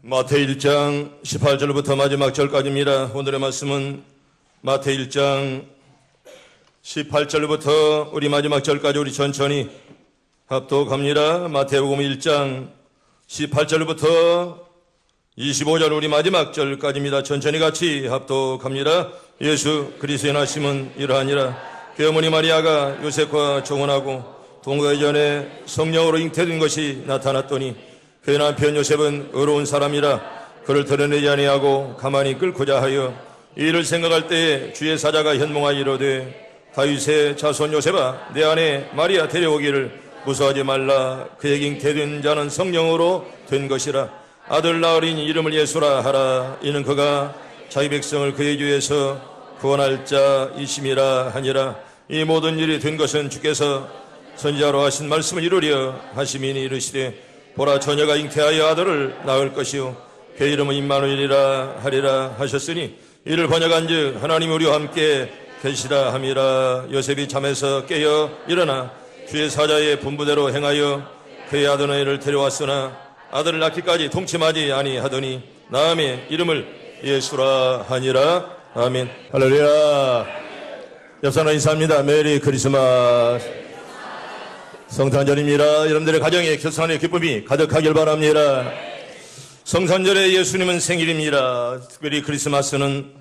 마태 1장 18절부터 마지막 절까지입니다. 오늘의 말씀은 마태 1장 18절부터 우리 마지막 절까지 우리 천천히 합독합니다. 마태복음 1장 18절부터 25절 우리 마지막 절까지입니다. 천천히 같이 합독합니다. 예수 그리스도의 나심은 이러하니라. 그 어머니 마리아가 요셉과 정혼하고 동거하기 전에 성령으로 잉태된 것이 나타났더니 그의 남편 요셉은 의로운 사람이라 그를 드러내지 아니하고 가만히 끌고자 하여 이 일을 생각할 때에 주의 사자가 현몽하여 이르되 다윗의 자손 요셉아 내 아내 마리아 데려오기를 무서워하지 말라. 그에게 잉태된 자는 성령으로 된 것이라. 아들 낳으리니 이름을 예수라 하라. 이는 그가 자기 백성을 그의 주에서 구원할 자이심이라 하니라. 이 모든 일이 된 것은 주께서 선지자로 하신 말씀을 이루려 하심이니 이르시되 보라 처녀가 잉태하여 아들을 낳을 것이요 그 이름은 임마누엘이라 하리라 하셨으니 이를 번역한즉 하나님이 우리와 함께 계시라 함이라. 요셉이 잠에서 깨어 일어나 주의 사자의 분부대로 행하여 그의 아드나이를 데려왔으나 아들을 낳기까지 동침하지 아니하더니 나음에 이름을 예수라 하니라. 아멘. 할렐루야. 옆사람 인사합니다. 메리 크리스마스. 성탄절입니다. 여러분들의 가정에 결산의 기쁨이 가득하길 바랍니다. 성탄절에 예수님은 생일입니다. 특별히 크리스마스는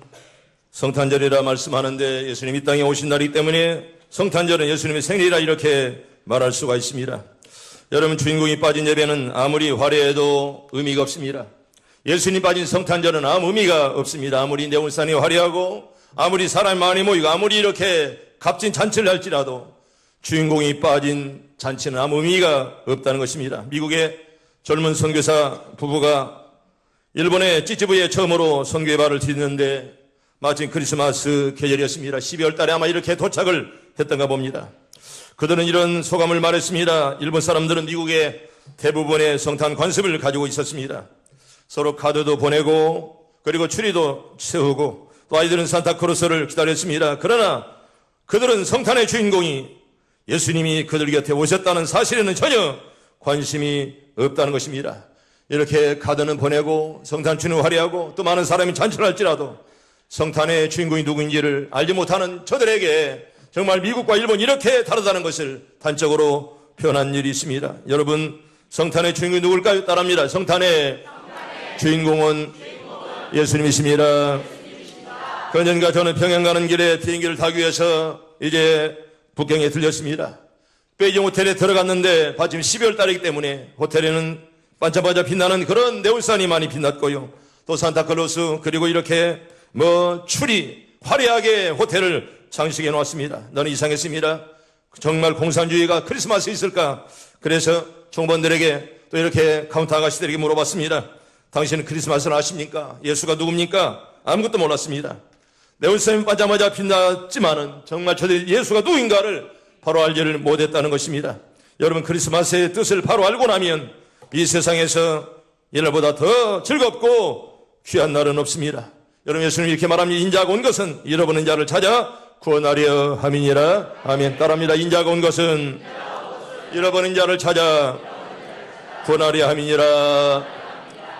성탄절이라 말씀하는데 예수님이 이 땅에 오신 날이기 때문에 성탄절은 예수님의 생일이라 이렇게 말할 수가 있습니다. 여러분 주인공이 빠진 예배는 아무리 화려해도 의미가 없습니다. 예수님 빠진 성탄절은 아무 의미가 없습니다. 아무리 내울산이 화려하고 아무리 사람이 많이 모이고 아무리 이렇게 값진 잔치를 할지라도 주인공이 빠진 잔치는 아무 의미가 없다는 것입니다. 미국의 젊은 선교사 부부가 일본의 찌찌부에 처음으로 선교의 발을 디뎠는데 마침 크리스마스 계절이었습니다. 12월 달에 아마 이렇게 도착을 했던가 봅니다. 그들은 이런 소감을 말했습니다. 일본 사람들은 미국의 대부분의 성탄 관습을 가지고 있었습니다. 서로 카드도 보내고 그리고 추리도 세우고 또 아이들은 산타크로스를 기다렸습니다. 그러나 그들은 성탄의 주인공이 예수님이 그들 곁에 오셨다는 사실에는 전혀 관심이 없다는 것입니다. 이렇게 카드는 보내고 성탄주는 화려하고 또 많은 사람이 잔치를 할지라도 성탄의 주인공이 누구인지를 알지 못하는 저들에게 정말 미국과 일본이 이렇게 다르다는 것을 단적으로 표현한 일이 있습니다. 여러분 성탄의 주인공이 누굴까요? 따라합니다. 성탄의 주인공은 예수님이십니다. 그년과 저는 평양 가는 길에 비행기를 타기 위해서 이제 북경에 들렸습니다. 베이징 호텔에 들어갔는데 마침 12월 달이기 때문에 호텔에는 반짝반짝 빛나는 그런 네온산이 많이 빛났고요. 또 산타클로스 그리고 이렇게 추리 화려하게 호텔을 장식해 놓았습니다. 너는 이상했습니다. 정말 공산주의가 크리스마스에 있을까? 그래서 총무원들에게 또 이렇게 카운터 아가씨들에게 물어봤습니다. 당신은 크리스마스를 아십니까? 예수가 누굽니까? 아무것도 몰랐습니다. 네온산이 반짝반짝 빛났지만은 정말 저들이 예수가 누구인가를 바로 알지를 못했다는 것입니다. 여러분 크리스마스의 뜻을 바로 알고 나면 이 세상에서 이날보다 더 즐겁고 귀한 날은 없습니다. 여러분 예수님이 이렇게 말합니다. 인자가 온 것은 잃어버린 자를 찾아 구원하려 함이니라. 아멘. 따라합니다. 인자가 온 것은 잃어버린 자를 찾아 구원하려 함이니라.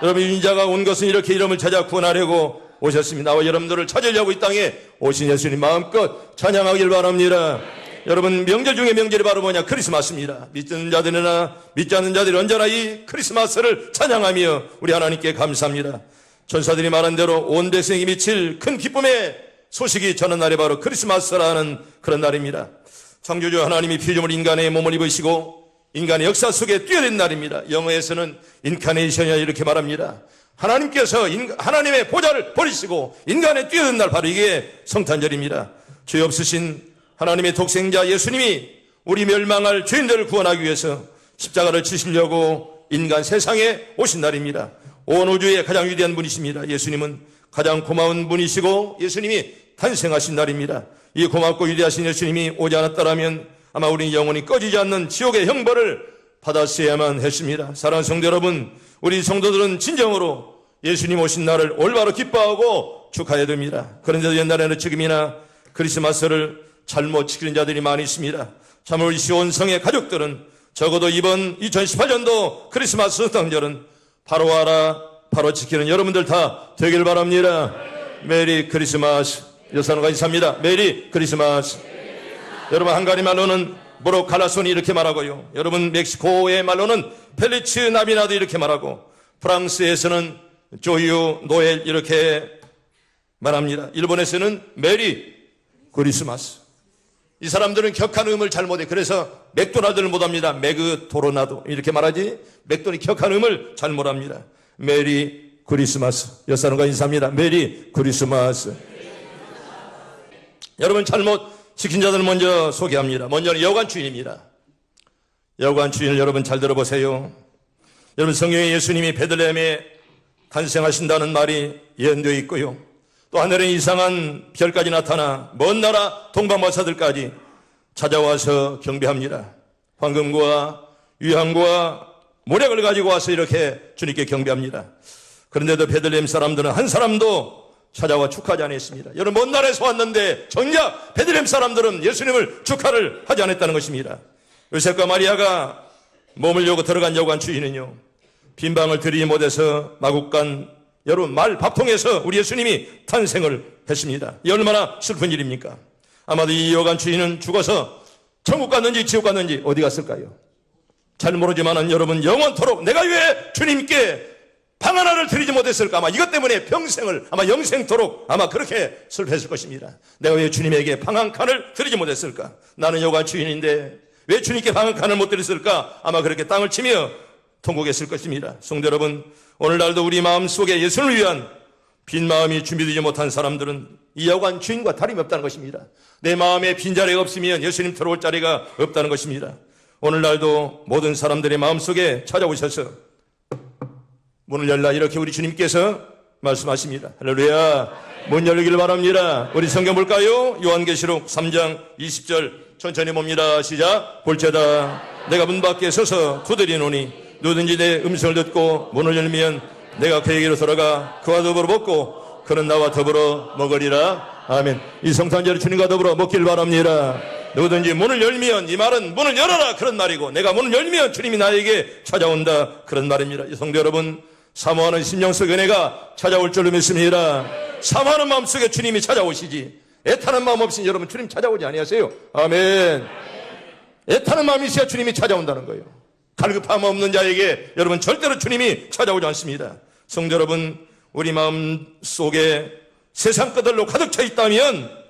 여러분 인자가 온 것은 이렇게 이름을 찾아 구원하려고 오셨습니다. 나와 여러분들을 찾으려고 이 땅에 오신 예수님 마음껏 찬양하길 바랍니다. 여러분 명절 중에 명절이 바로 뭐냐? 크리스마스입니다. 믿는 자들이나 믿지 않는 자들이 언제나 이 크리스마스를 찬양하며 우리 하나님께 감사합니다. 천사들이 말한 대로 온 백성이 미칠 큰 기쁨의 소식이 전한 날이 바로 크리스마스라는 그런 날입니다. 창조주 하나님이 피조물 인간의 몸을 입으시고 인간의 역사 속에 뛰어낸 날입니다. 영어에서는 인카네이션이라 이렇게 말합니다. 하나님께서 하나님의 보좌를 버리시고 인간에 뛰어든 날 바로 이게 성탄절입니다. 죄 없으신 하나님의 독생자 예수님이 우리 멸망할 죄인들을 구원하기 위해서 십자가를 치시려고 인간 세상에 오신 날입니다. 온 우주의 가장 위대한 분이십니다. 예수님은 가장 고마운 분이시고 예수님이 탄생하신 날입니다. 이 고맙고 위대하신 예수님이 오지 않았다면 아마 우리는 영원히 꺼지지 않는 지옥의 형벌을 받았어야만 했습니다. 사랑하는 성도 여러분, 우리 성도들은 진정으로 예수님 오신 날을 올바로 기뻐하고 축하해야 됩니다. 그런데도 옛날에는 지금이나 크리스마스를 잘못 지키는 자들이 많이 있습니다. 참으로 이 시온성의 가족들은 적어도 이번 2018년도 크리스마스 성탄절은 바로 와라 바로 지키는 여러분들 다 되길 바랍니다. 메리 크리스마스. 여사노가 인사합니다. 메리 크리스마스. 여러분 한가리 말로는 모로칼라손이 이렇게 말하고요. 여러분 멕시코의 말로는 펠리츠 나비나도 이렇게 말하고 프랑스에서는 조유 노엘 이렇게 말합니다. 일본에서는 메리 크리스마스. 이 사람들은 격한 음을 잘 못해. 그래서 맥도날드를 못합니다. 맥도나도 이렇게 말하지. 맥도니 격한 음을 잘 못합니다. 메리 크리스마스. 여사님과 인사합니다. 메리 크리스마스. 여러분 잘못 지킨 자들을 먼저 소개합니다. 먼저는 여관 주인입니다. 여관 주인을 여러분 잘 들어보세요. 여러분 성경에 예수님이 베들레헴에 탄생하신다는 말이 예언되어 있고요. 또 하늘에 이상한 별까지 나타나 먼 나라 동방마사들까지 찾아와서 경배합니다. 황금과 유향과 모략을 가지고 와서 이렇게 주님께 경배합니다. 그런데도 베들레헴 사람들은 한 사람도 찾아와 축하하지 않았습니다. 여러분 먼 나라에서 왔는데 정작 베들레헴 사람들은 예수님을 축하를 하지 않았다는 것입니다. 요셉과 마리아가 머물려고 들어간 여관 주인은요, 빈방을 들이지 못해서 마국간 여러분 말 밥통에서 우리 예수님이 탄생을 했습니다. 이 얼마나 슬픈 일입니까? 아마도 이 여관 주인은 죽어서 천국 갔는지 지옥 갔는지 어디 갔을까요? 잘 모르지만은 여러분 영원토록 내가 왜 주님께 방 하나를 드리지 못했을까? 아마 이것 때문에 평생을 아마 영생토록 아마 그렇게 슬퍼했을 것입니다. 내가 왜 주님에게 방 한 칸을 드리지 못했을까? 나는 여관 주인인데 왜 주님께 방 한 칸을 못 드렸을까? 아마 그렇게 땅을 치며 통곡했을 것입니다. 성도 여러분, 오늘날도 우리 마음속에 예수를 위한 빈 마음이 준비되지 못한 사람들은 이 여관 주인과 다름이 없다는 것입니다. 내 마음에 빈자리가 없으면 예수님 들어올 자리가 없다는 것입니다. 오늘날도 모든 사람들의 마음속에 찾아오셔서 문을 열라 이렇게 우리 주님께서 말씀하십니다. 할렐루야. 문 열기를 바랍니다. 우리 성경 볼까요? 요한계시록 3장 20절 천천히 봅니다. 시작. 볼지어다 내가 문 밖에 서서 두드리노니 누구든지 내 음성을 듣고 문을 열면 내가 그에게로 들어가 그와 더불어 먹고 그는 나와 더불어 먹으리라. 아멘. 이 성탄절에 주님과 더불어 먹길 바랍니다. 누구든지 문을 열면, 이 말은 문을 열어라 그런 말이고, 내가 문을 열면 주님이 나에게 찾아온다 그런 말입니다. 이 성도 여러분, 사모하는 심령 속에 내가 찾아올 줄로 믿습니다. 사모하는 마음속에 주님이 찾아오시지, 애타는 마음 없이 여러분 주님 찾아오지 아니하세요? 아멘. 애타는 마음이 있어야 주님이 찾아온다는 거예요. 갈급함 없는 자에게 여러분 절대로 주님이 찾아오지 않습니다. 성도 여러분, 우리 마음 속에 세상 것들로 가득 차 있다면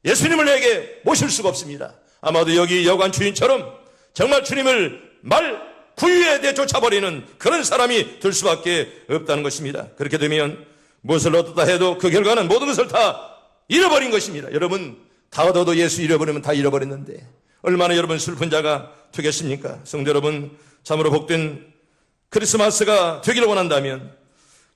예수님을 내게 모실 수가 없습니다. 아마도 여기 여관 주인처럼 정말 주님을 말 구유에 내쫓아버리는 그런 사람이 될 수밖에 없다는 것입니다. 그렇게 되면 무엇을 얻었다 해도 그 결과는 모든 것을 다 잃어버린 것입니다. 여러분, 다 얻어도 예수 잃어버리면 다 잃어버렸는데 얼마나 여러분 슬픈 자가 되겠습니까? 성도 여러분, 참으로 복된 크리스마스가 되기를 원한다면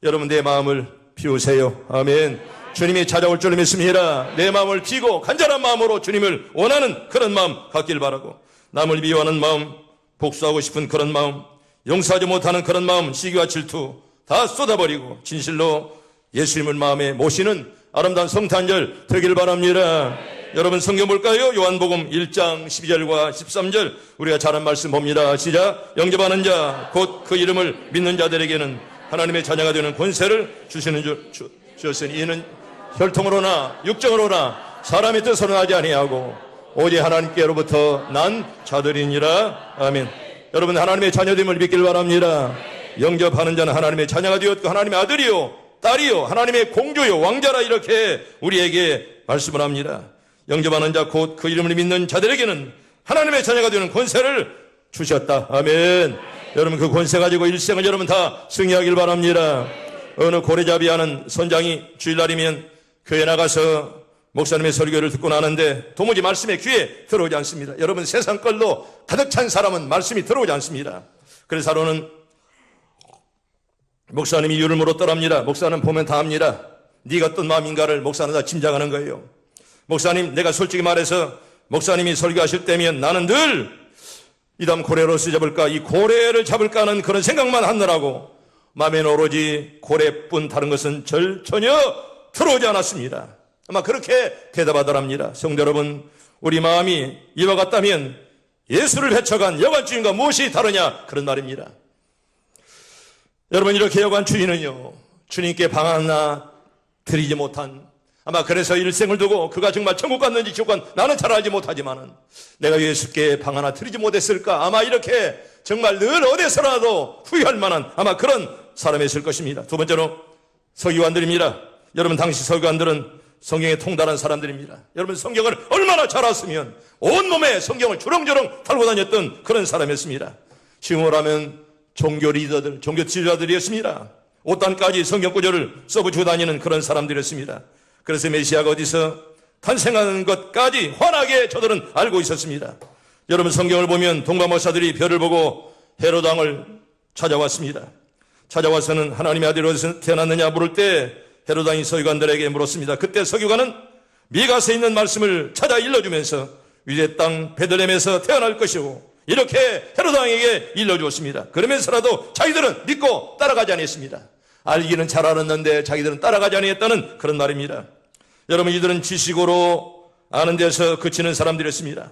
여러분 내 마음을 비우세요. 아멘. 주님이 찾아올 줄 믿습니다. 내 마음을 비고 간절한 마음으로 주님을 원하는 그런 마음 갖길 바라고, 남을 미워하는 마음, 복수하고 싶은 그런 마음, 용서하지 못하는 그런 마음, 시기와 질투 다 쏟아버리고 진실로 예수님을 마음에 모시는 아름다운 성탄절 되길 바랍니다. 여러분 성경 볼까요? 요한복음 1장 12절과 13절 우리가 잘 한 말씀 봅니다. 시작. 영접하는 자 곧 그 이름을 믿는 자들에게는 하나님의 자녀가 되는 권세를 주시는 주셨으니 이는 혈통으로나 육정으로나 사람의 뜻으로 나지 아니하고 오직 하나님께로부터 난 자들이니라. 아멘. 여러분 하나님의 자녀됨을 믿길 바랍니다. 영접하는 자는 하나님의 자녀가 되었고 하나님의 아들이요 딸이요 하나님의 공주요 왕자라 이렇게 우리에게 말씀을 합니다. 영접하는 자 곧 그 이름을 믿는 자들에게는 하나님의 자녀가 되는 권세를 주셨다. 아멘. 여러분 그 권세 가지고 일생을 여러분 다 승리하길 바랍니다. 어느 고래잡이하는 선장이 주일날이면 교회 나가서 목사님의 설교를 듣고 나는데 도무지 말씀에 귀에 들어오지 않습니다. 여러분 세상 걸로 가득 찬 사람은 말씀이 들어오지 않습니다. 그래서 하루는 목사님이 이유를 물었더랍니다. 목사는 보면 다 압니다. 네가 어떤 마음인가를 목사는 다 짐작하는 거예요. 목사님, 내가 솔직히 말해서 목사님이 설교하실 때면 나는 늘 이 다음 고래로서 잡을까, 이 고래를 잡을까 하는 그런 생각만 하느라고 마음에는 오로지 고래뿐 다른 것은 전혀 들어오지 않았습니다. 아마 그렇게 대답하더랍니다. 성도 여러분, 우리 마음이 이와 같다면 예수를 헤쳐간 여관 주인과 무엇이 다르냐 그런 말입니다. 여러분, 이렇게 여관 주인은요, 주님께 방 하나 드리지 못한, 아마 그래서 일생을 두고 그가 정말 천국 갔는지 지옥 갔는지 나는 잘 알지 못하지만은 내가 예수께 방 하나 드리지 못했을까, 아마 이렇게 정말 늘 어디서라도 후회할 만한 아마 그런 사람이었을 것입니다. 두 번째로 서기관들입니다. 여러분, 당시 서기관들은 성경에 통달한 사람들입니다. 여러분, 성경을 얼마나 잘 알았으면 온몸에 성경을 주렁주렁 달고 다녔던 그런 사람이었습니다. 지금으로 하면 종교 리더들, 종교 지도자들이었습니다. 옷단까지 성경 구절을 써붙이고 다니는 그런 사람들이었습니다. 그래서 메시아가 어디서 탄생하는 것까지 환하게 저들은 알고 있었습니다. 여러분, 성경을 보면 동방목사들이 별을 보고 헤롯 왕을 찾아왔습니다. 찾아와서는 하나님의 아들이 어디서 태어났느냐 물을 때 헤롯 왕이 서기관들에게 물었습니다. 그때 서기관은 미가서에 있는 말씀을 찾아 일러주면서 유대 땅 베들레헴에서 태어날 것이고 이렇게 헤롯 왕에게 일러주었습니다. 그러면서라도 자기들은 믿고 따라가지 아니했습니다. 알기는 잘 알았는데 자기들은 따라가지 아니했다는 그런 말입니다. 여러분, 이들은 지식으로 아는 데서 그치는 사람들이었습니다.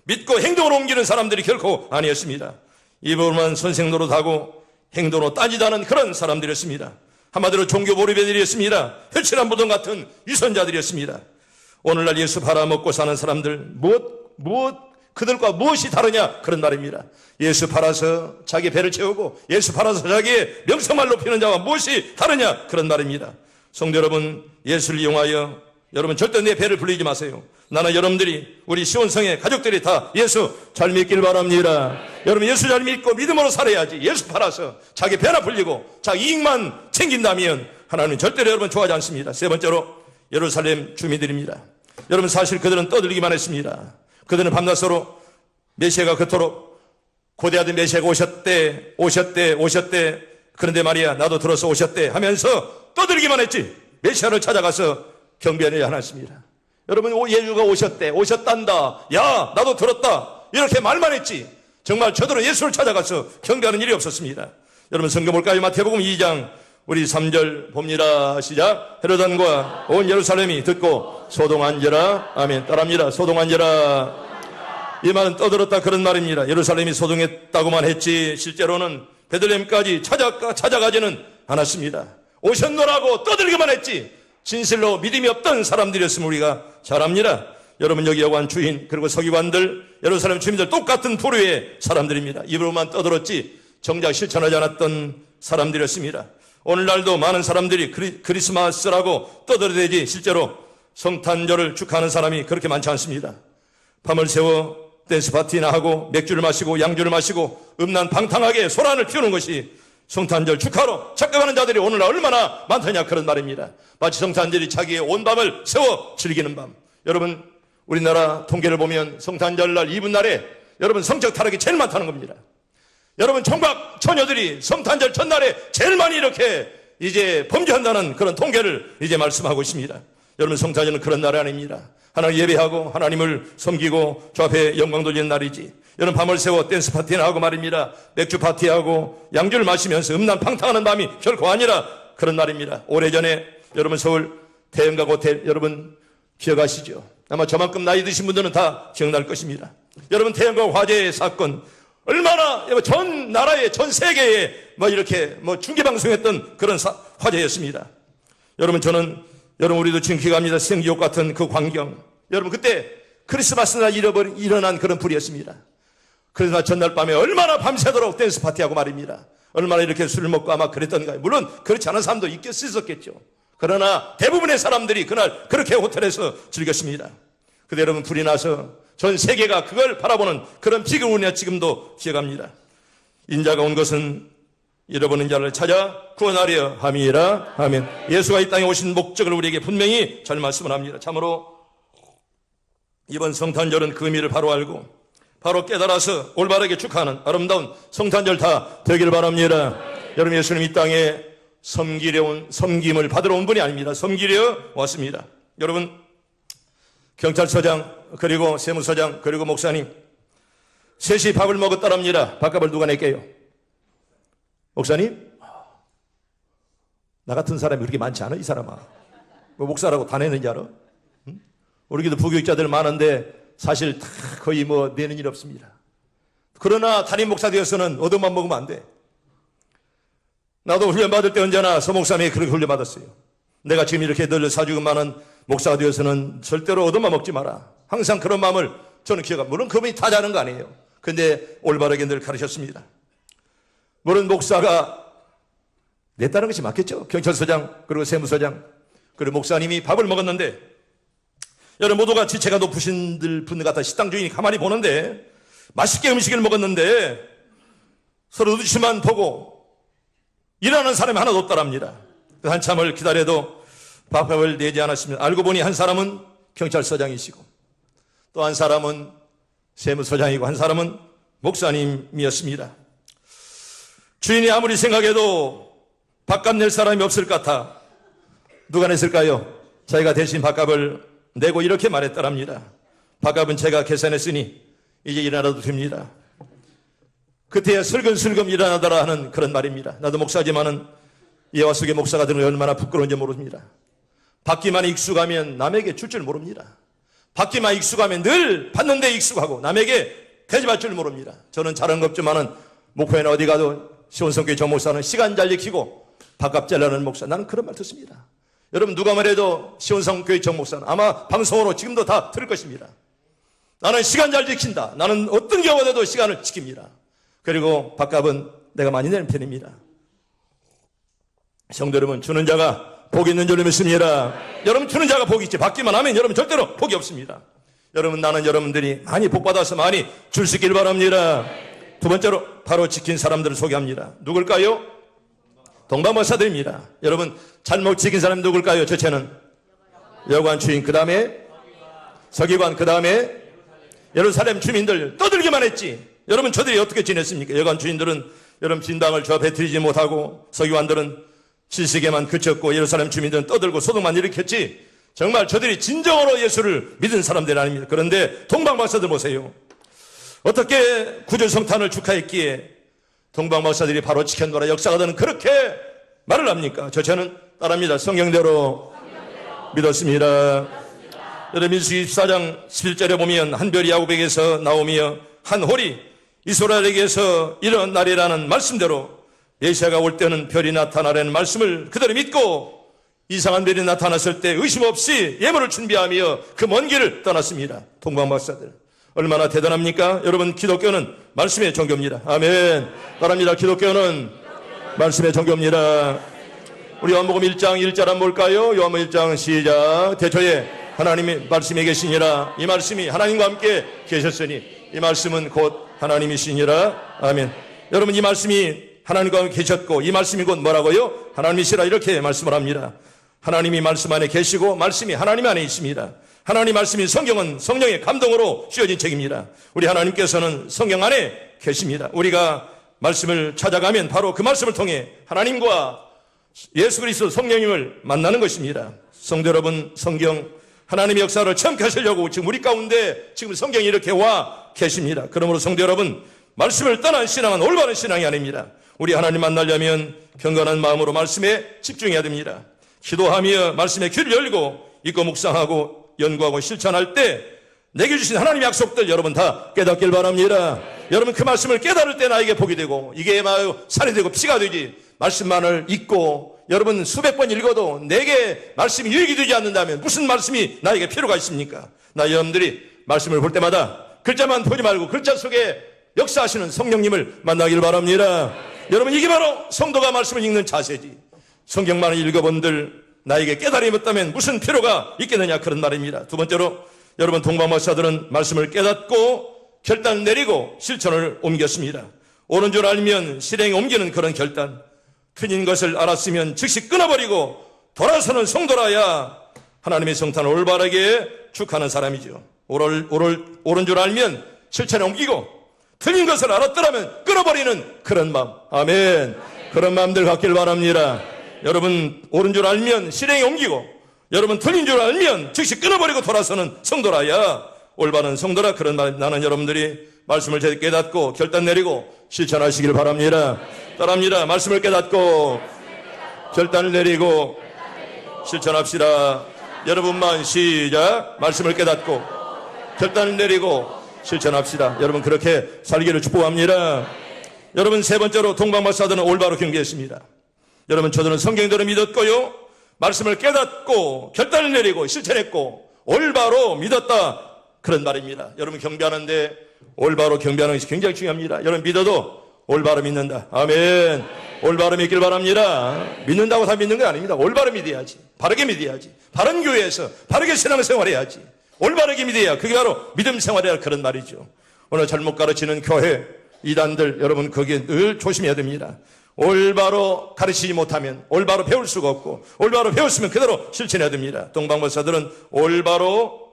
믿고 행동으로 옮기는 사람들이 결코 아니었습니다. 입으로만 선생 노릇하고 행동으로 따지다는 그런 사람들이었습니다. 한마디로 종교 보리배들이었습니다. 혈칠한 무덤 같은 위선자들이었습니다. 오늘날 예수 팔아먹고 사는 사람들, 그들과 무엇이 다르냐 그런 말입니다. 예수 팔아서 자기 배를 채우고 예수 팔아서 자기의 명성만 높이는 자와 무엇이 다르냐 그런 말입니다. 성도 여러분, 예수를 이용하여 여러분 절대 내 배를 불리지 마세요. 나는 여러분들이, 우리 시온성의 가족들이 다 예수 잘 믿길 바랍니다. 여러분, 예수 잘 믿고 믿음으로 살아야지. 예수 팔아서 자기 배나 불리고 자기 이익만 챙긴다면 하나님은 절대로 여러분 좋아하지 않습니다. 세 번째로 예루살렘 주민들입니다. 여러분, 사실 그들은 떠들기만 했습니다. 그들은 밤낮으로 메시아가 그토록 고대하던 메시아가 오셨대. 그런데 말이야, 나도 들어서 오셨대 하면서 떠들기만 했지 메시아를 찾아가서 경배하지 않았습니다. 여러분, 예수가 오셨단다. 야, 나도 들었다. 이렇게 말만 했지 정말 저들은 예수를 찾아가서 경배하는 일이 없었습니다. 여러분, 성경 볼까요? 마태복음 2장 우리 3절 봅니다. 시작. 헤롯 왕과 온 예루살렘이 듣고 소동한지라. 아멘. 따라합니다. 소동한지라. 이 말은 떠들었다 그런 말입니다. 예루살렘이 소동했다고만 했지 실제로는 베들레헴까지 찾아가지는 않았습니다. 오셨노라고 떠들기만 했지 진실로 믿음이 없던 사람들이었음을 우리가 잘 압니다. 여러분, 여기 여관 주인 그리고 서기관들, 예루살렘 주민들 똑같은 부류의 사람들입니다. 입으로만 떠들었지 정작 실천하지 않았던 사람들이었습니다. 오늘날도 많은 사람들이 크리스마스라고 떠들어대지 실제로 성탄절을 축하하는 사람이 그렇게 많지 않습니다. 밤을 새워 댄스 파티나 하고 맥주를 마시고 양주를 마시고 음란방탕하게 소란을 피우는 것이 성탄절 축하로 착각하는 자들이 오늘날 얼마나 많더냐 그런 말입니다. 마치 성탄절이 자기의 온 밤을 세워 즐기는 밤. 여러분, 우리나라 통계를 보면 성탄절날 이브날에 여러분 성적 타락이 제일 많다는 겁니다. 여러분, 총각 처녀들이 성탄절 전날에 제일 많이 이렇게 이제 범죄한다는 그런 통계를 이제 말씀하고 있습니다. 여러분, 성탄절은 그런 날이 아닙니다. 하나님 예배하고 하나님을 섬기고 저 앞에 영광 돌리는 날이지. 여러분, 밤을 새워 댄스 파티나 하고 말입니다. 맥주 파티하고 양주를 마시면서 음란방탕하는 밤이 결코 아니라 그런 날입니다. 오래전에 여러분 서울 태영각 호텔 여러분 기억하시죠? 아마 저만큼 나이 드신 분들은 다 기억날 것입니다. 여러분, 태영각 화재의 사건 얼마나 전 나라에 전 세계에 이렇게 중계방송했던 그런 화제였습니다. 여러분, 여러분 우리도 지금 기억합니다. 생지옥 같은 그 광경. 여러분, 그때 크리스마스 날 일어난 그런 불이었습니다. 그러나 전날 밤에 얼마나 밤새도록 댄스 파티하고 말입니다. 얼마나 이렇게 술을 먹고 아마 그랬던가요? 물론 그렇지 않은 사람도 있었겠죠. 그러나 대부분의 사람들이 그날 그렇게 호텔에서 즐겼습니다. 근데 여러분, 불이 나서 전 세계가 그걸 바라보는 그런 비극을 우리가 지금도 기억합니다. 인자가 온 것은 잃어버린 자를 찾아 구원하려 함이라. 아멘. 예수가 이 땅에 오신 목적을 우리에게 분명히 잘 말씀을 합니다. 참으로 이번 성탄절은 그 의미를 바로 알고 바로 깨달아서 올바르게 축하하는 아름다운 성탄절 다 되길 바랍니다. 여러분, 예수님 이 땅에 섬김을 받으러 온 분이 아닙니다. 섬기려 왔습니다. 여러분, 경찰서장 그리고 세무서장 그리고 목사님 셋이 밥을 먹었다랍니다. 밥값을 누가 낼게요? 목사님? 나 같은 사람이 그렇게 많지 않아, 이 사람아. 뭐 목사라고 다 내는지 알아? 응? 우리 기도 부교육자들 많은데 사실 다 거의 내는 일 없습니다. 그러나 담임 목사 되어서는 얻어만 먹으면 안 돼. 나도 훈련받을 때 언제나 서목사님이 그렇게 훈련받았어요. 내가 지금 이렇게 늘 사주금 많은 목사가 되어서는 절대로 얻어만 먹지 마라. 항상 그런 마음을 저는 기억합니다. 물론 그분이 다 잘하는 거 아니에요. 근데 올바르게 늘 가르쳤습니다. 물론 목사가 냈다는 것이 맞겠죠. 경찰서장 그리고 세무서장 그리고 목사님이 밥을 먹었는데 여러분 모두가 지체가 높으신 분 같아 식당 주인이 가만히 보는데 맛있게 음식을 먹었는데 서로 눈치만 보고 일하는 사람이 하나도 없더랍니다. 한참을 기다려도 밥을 내지 않았습니다. 알고 보니 한 사람은 경찰서장이시고 또 한 사람은 세무서장이고 한 사람은 목사님이었습니다. 주인이 아무리 생각해도 밥값 낼 사람이 없을 것 같아 누가 냈을까요? 자기가 대신 밥값을 내고 이렇게 말했더랍니다. 밥값은 제가 계산했으니 이제 일어나도 됩니다. 그때야 슬금슬금 일어나더라 하는 그런 말입니다. 나도 목사지만은 예화 속의 목사가 되는 게 얼마나 부끄러운지 모릅니다. 받기만 익숙하면 남에게 줄 줄 모릅니다. 받기만 익숙하면 늘 받는 데 익숙하고 남에게 대접할 줄 모릅니다. 저는 잘한 것 없지만은 목포에는 어디 가도 시온성교회 정 목사는 시간 잘 지키고 밥값 잘라는 목사, 나는 그런 말 듣습니다. 여러분 누가 말해도 시온성교회 정 목사는 아마 방송으로 지금도 다 들을 것입니다. 나는 시간 잘 지킨다. 나는 어떤 경우가 돼도 시간을 지킵니다. 그리고 밥값은 내가 많이 내는 편입니다. 성도 여러분, 주는 자가 복이 있는 줄 믿습니다. 여러분 주는 자가 복이 있지 받기만 하면 여러분 절대로 복이 없습니다. 여러분 나는 여러분들이 많이 복받아서 많이 줄 수 있길 바랍니다. 두 번째로 바로 지킨 사람들을 소개합니다. 누굴까요? 동방박사들입니다. 여러분 잘못 지킨 사람이 누굴까요? 첫째는 여관 주인, 그 다음에 서기관, 그 다음에 예루살렘 주민들 떠들기만 했지. 여러분 저들이 어떻게 지냈습니까? 여관 주인들은 여러분 진당을 저 배틀이지 못하고 서기관들은 질식에만 그쳤고 예루살렘 주민들은 떠들고 소동만 일으켰지 정말 저들이 진정으로 예수를 믿은 사람들이 아닙니다. 그런데 동방박사들 보세요. 어떻게 구주성탄을 축하했기에 동방박사들이 바로 지켰노라 역사가들은 그렇게 말을 합니까? 저는 따릅니다. 성경대로 믿었습니다. 여러분 민수기 14장 11절에 보면 한 별이 야곱에게서 나오며 한 홀이 이스라엘에게서 이런 날이라는 말씀대로 메시아가 올 때는 별이 나타나라는 말씀을 그대로 믿고 이상한 별이 나타났을 때 의심 없이 예물을 준비하며 그 먼 길을 떠났습니다. 동방박사들 얼마나 대단합니까? 여러분 기독교는 말씀의 종교입니다. 아멘. 바랍니다. 기독교는 말씀의 종교입니다. 우리 요한복음 1장 1절 한번 볼까요? 요한복음 1장 시작. 태초에 하나님이 말씀이 계시니라. 이 말씀이 하나님과 함께 계셨으니 이 말씀은 곧 하나님이시니라. 아멘. 여러분 이 말씀이 하나님과 함께 계셨고 이 말씀이 곧 뭐라고요? 하나님이시라 이렇게 말씀을 합니다. 하나님이 말씀 안에 계시고 말씀이 하나님 안에 있습니다. 하나님 말씀인 성경은 성령의 감동으로 씌워진 책입니다. 우리 하나님께서는 성경 안에 계십니다. 우리가 말씀을 찾아가면 바로 그 말씀을 통해 하나님과 예수 그리스도 성령님을 만나는 것입니다. 성도 여러분, 성경 하나님의 역사를 체험케 하시려고 지금 우리 가운데 지금 성경이 이렇게 와 계십니다. 그러므로 성도 여러분, 말씀을 떠난 신앙은 올바른 신앙이 아닙니다. 우리 하나님 만나려면 경건한 마음으로 말씀에 집중해야 됩니다. 기도하며 말씀의 귀를 열고 읽고 묵상하고 연구하고 실천할 때 내게 주신 하나님의 약속들 여러분 다 깨닫길 바랍니다. 여러분 그 말씀을 깨달을 때 나에게 복이 되고 이게 살이 되고 피가 되지 말씀만을 읽고 여러분 수백 번 읽어도 내게 말씀이 유익이 되지 않는다면 무슨 말씀이 나에게 필요가 있습니까? 나 여러분들이 말씀을 볼 때마다 글자만 보지 말고 글자 속에 역사하시는 성령님을 만나길 바랍니다. 여러분 이게 바로 성도가 말씀을 읽는 자세지. 성경만을 읽어본들 나에게 깨달음이 없다면 무슨 필요가 있겠느냐 그런 말입니다. 두 번째로 여러분 동방박사들은 말씀을 깨닫고 결단을 내리고 실천을 옮겼습니다. 옳은 줄 알면 실행에 옮기는 그런 결단. 틀린 것을 알았으면 즉시 끊어버리고 돌아서는 성도라야 하나님의 성탄을 올바르게 축하하는 사람이죠. 옳은 줄 알면 실천에 옮기고 틀린 것을 알았더라면 끊어버리는 그런 마음. 아멘. 그런 마음들 갖길 바랍니다. 여러분 옳은 줄 알면 실행에 옮기고 여러분 틀린 줄 알면 즉시 끊어버리고 돌아서는 성도라야 올바른 성도라. 그런 말 나는 여러분들이 말씀을 제대로 깨닫고 결단 내리고 실천하시길 바랍니다. 따라합니다. 말씀을 깨닫고 결단을 내리고 실천합시다. 여러분만 시작. 말씀을 깨닫고 결단을 내리고 실천합시다. 여러분 그렇게 살기를 축복합니다. 여러분 세 번째로 동방박사들은 올바로 경계했습니다. 여러분, 저들은 성경대로 믿었고요, 말씀을 깨닫고 결단을 내리고 실천했고 올바로 믿었다, 그런 말입니다. 여러분, 경배하는데 올바로 경배하는 것이 굉장히 중요합니다. 여러분, 믿어도 올바로 믿는다. 아멘. 올바로 믿길 바랍니다. 믿는다고 다 믿는 거 아닙니다. 올바로 믿어야지. 바르게 믿어야지. 바른 교회에서 바르게 신앙생활해야지. 올바르게 믿어야 그게 바로 믿음 생활이라, 그런 말이죠. 오늘 잘못 가르치는 교회 이단들, 여러분 거기에 늘 조심해야 됩니다. 올바로 가르치지 못하면 올바로 배울 수가 없고, 올바로 배웠으면 그대로 실천해야 됩니다. 동방목사들은 올바로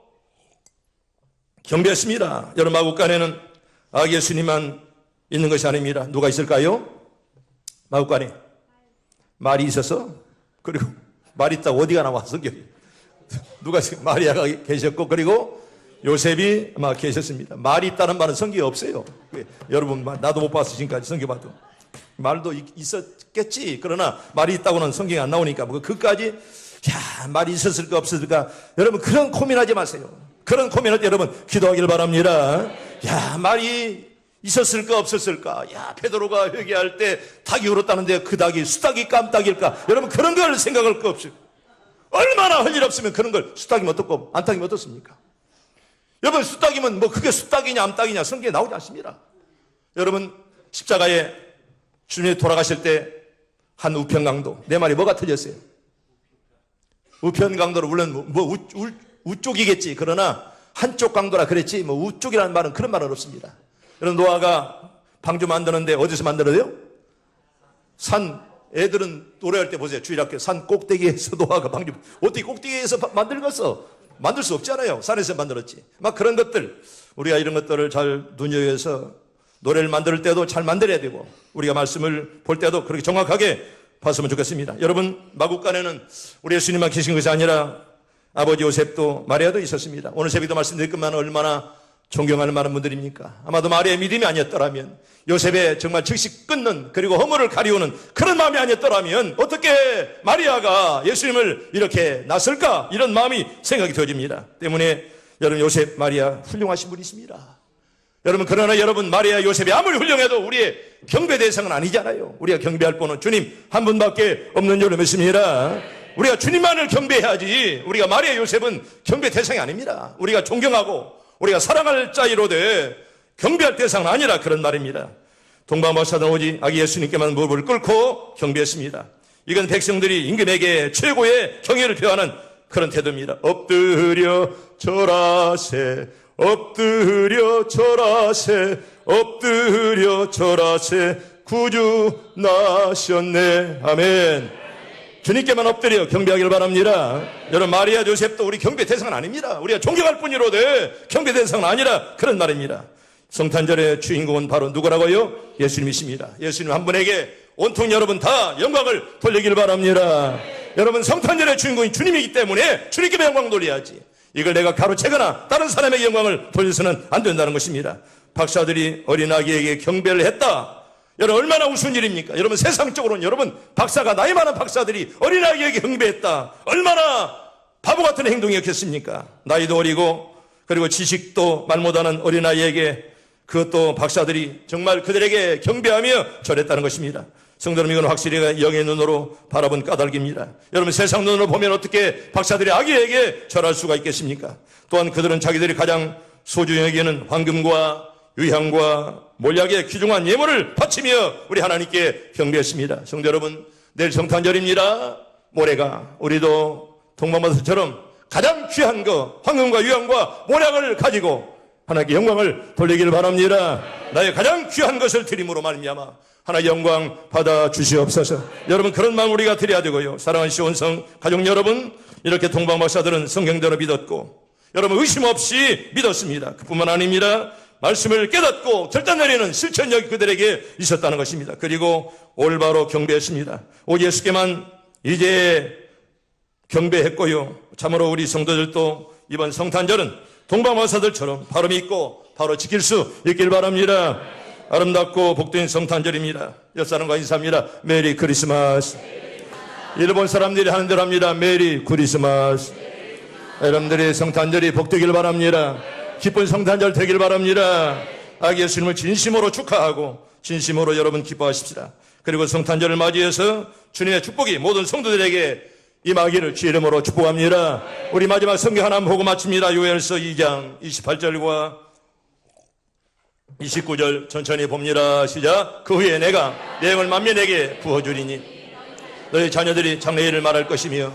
경배했습니다. 여러분, 마국간에는 아기 예수님만 있는 것이 아닙니다. 누가 있을까요? 마국간에 말이 있어서, 그리고 말이 있다고 어디가 나와 성경에 누가 마리아가 계셨고, 그리고 요셉이 아마 계셨습니다. 말이 있다는 말은 성경에 없어요. 여러분, 나도 못 봤어 지금까지 성경 봐도. 말도 있었겠지. 그러나 말이 있다고는 성경에 안 나오니까 그까지 말이 있었을까 없었을까, 여러분 그런 고민하지 마세요. 그런 고민할 때 여러분 기도하길 바랍니다. 말이 있었을까 없었을까, 베드로가 회개할 때 닭이 울었다는데 그 닭이 수탉이 깜닭일까, 여러분 그런 걸 생각할 거 없어요. 얼마나 할 일 없으면 그런 걸 수탉이면 어떻고 암탉이면 어떻습니까? 여러분, 수탉이면 그게 수탉이냐 암탉이냐 성경에 나오지 않습니다. 여러분, 십자가에 주님이 돌아가실 때 한 우편강도, 내 말이 뭐가 틀렸어요? 우편강도로, 물론 우쪽이겠지. 그러나 한쪽 강도라 그랬지 우쪽이라는 말은, 그런 말은 없습니다. 여러분, 노아가 방주 만드는데 어디서 만들어요? 산, 애들은 노래할 때 보세요. 주일학교 산 꼭대기에서 노아가 방주, 어떻게 꼭대기에서 만들겠어? 만들 수 없잖아요. 산에서 만들었지. 막 그런 것들, 우리가 이런 것들을 잘 눈여겨서 노래를 만들 때도 잘 만들어야 되고, 우리가 말씀을 볼 때도 그렇게 정확하게 봤으면 좋겠습니다. 여러분, 마국간에는 우리 예수님만 계신 것이 아니라 아버지 요셉도 마리아도 있었습니다. 오늘 새벽에도 말씀드릴 것만 얼마나 존경할 만한 분들입니까? 아마도 마리아의 믿음이 아니었더라면, 요셉의 정말 즉시 끊는, 그리고 허물을 가리우는 그런 마음이 아니었더라면 어떻게 마리아가 예수님을 이렇게 낳았을까, 이런 마음이 생각이 되어집니다. 때문에 여러분, 요셉 마리아 훌륭하신 분이십니다. 여러분, 그러나 여러분, 마리아 요셉이 아무리 훌륭해도 우리의 경배 대상은 아니잖아요. 우리가 경배할 분은 주님 한 분밖에 없는 줄 믿습니다. 우리가 주님만을 경배해야지, 우리가 마리아 요셉은 경배 대상이 아닙니다. 우리가 존경하고 우리가 사랑할 자이로되 경배할 대상은 아니라, 그런 말입니다. 동방박사는 오직 아기 예수님께만 무릎을 꿇고 경배했습니다. 이건 백성들이 임금에게 최고의 경외를 표하는 그런 태도입니다. 엎드려 절하세, 엎드려 절하세, 엎드려 절하세, 구주 나셨네. 아멘. 주님께만 엎드려 경배하기를 바랍니다. 여러분, 마리아 요셉도 우리 경배 대상은 아닙니다. 우리가 존경할 뿐이로되 경배 대상은 아니라, 그런 말입니다. 성탄절의 주인공은 바로 누구라고요? 예수님이십니다. 예수님 한 분에게 온통 여러분 다 영광을 돌리길 바랍니다. 여러분, 성탄절의 주인공이 주님이기 때문에 주님께 영광 돌려야지, 이걸 내가 가로채거나 다른 사람에게 영광을 돌려서는 안 된다는 것입니다. 박사들이 어린아기에게 경배를 했다. 여러분, 얼마나 우스운 일입니까? 여러분, 세상적으로는 여러분, 박사가, 나이 많은 박사들이 어린아이에게 경배했다, 얼마나 바보 같은 행동이었겠습니까? 나이도 어리고 그리고 지식도 말 못하는 어린아이에게, 그것도 박사들이 정말 그들에게 경배하며 절했다는 것입니다. 성도 여러분, 이건 확실히 영의 눈으로 바라본 까닭입니다. 여러분, 세상 눈으로 보면 어떻게 박사들이 아기에게 절할 수가 있겠습니까? 또한 그들은 자기들이 가장 소중히 여기는 황금과 유향과 몰약의 귀중한 예물을 바치며 우리 하나님께 경배했습니다. 성도 여러분, 내일 성탄절입니다. 모레가 우리도 동방마사처럼 가장 귀한 거, 황금과 유향과 몰약을 가지고 하나님께 영광을 돌리기를 바랍니다. 나의 가장 귀한 것을 드림으로 말미암아 하나님의 영광 받아 주시옵소서. 여러분, 그런 마음 우리가 드려야 되고요. 사랑하는 시온성 가족 여러분, 이렇게 동방박사들은 성경대로 믿었고, 여러분 의심 없이 믿었습니다. 그뿐만 아닙니다. 말씀을 깨닫고 결단 내리는 실천력이 그들에게 있었다는 것입니다. 그리고 올바로 경배했습니다. 오직 예수께만 이제 경배했고요. 참으로 우리 성도들도 이번 성탄절은 동방박사들처럼 바로 믿고 바로 지킬 수 있길 바랍니다. 아름답고 복된 성탄절입니다. 옆사람과 인사합니다. 메리 크리스마스. 일본 사람들이 하는 대로 합니다. 메리 크리스마스. 여러분들의 성탄절이 복되길 바랍니다. 기쁜 성탄절 되길 바랍니다. 아기 예수님을 진심으로 축하하고 진심으로 여러분 기뻐하십시다. 그리고 성탄절을 맞이해서 주님의 축복이 모든 성도들에게 임하기를 주의 이름으로 축복합니다. 우리 마지막 성경 하나 보고 마칩니다. 요엘서 2장 28절과 29절 천천히 봅니다. 시작. 그 후에 내가 내 영을 만민에게 부어주리니 너희 자녀들이 장래일을 말할 것이며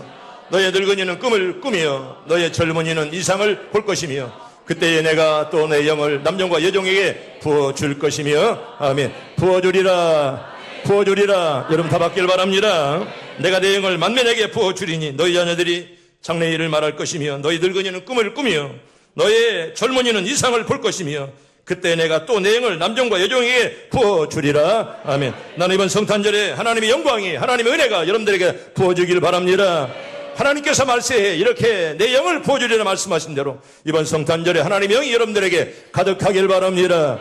너의 늙은이는 꿈을 꾸며 너의 젊은이는 이상을 볼 것이며 그때에 내가 또 내 영을 남종과 여종에게 부어줄 것이며 아멘. 부어주리라. 여러분 다 받길 바랍니다. 내가 내 영을 만민에게 부어주리니 너희 자녀들이 장래일을 말할 것이며 너희 늙은이는 꿈을 꾸며 너의 젊은이는 이상을 볼 것이며 그때 내가 또 내 영을 남종과 여종에게 부어주리라. 아멘. 나는 이번 성탄절에 하나님의 영광이 하나님의 은혜가 여러분들에게 부어주길 바랍니다. 하나님께서 말세에 이렇게 내 영을 부어주리라 말씀하신 대로 이번 성탄절에 하나님의 영이 여러분들에게 가득하길 바랍니다.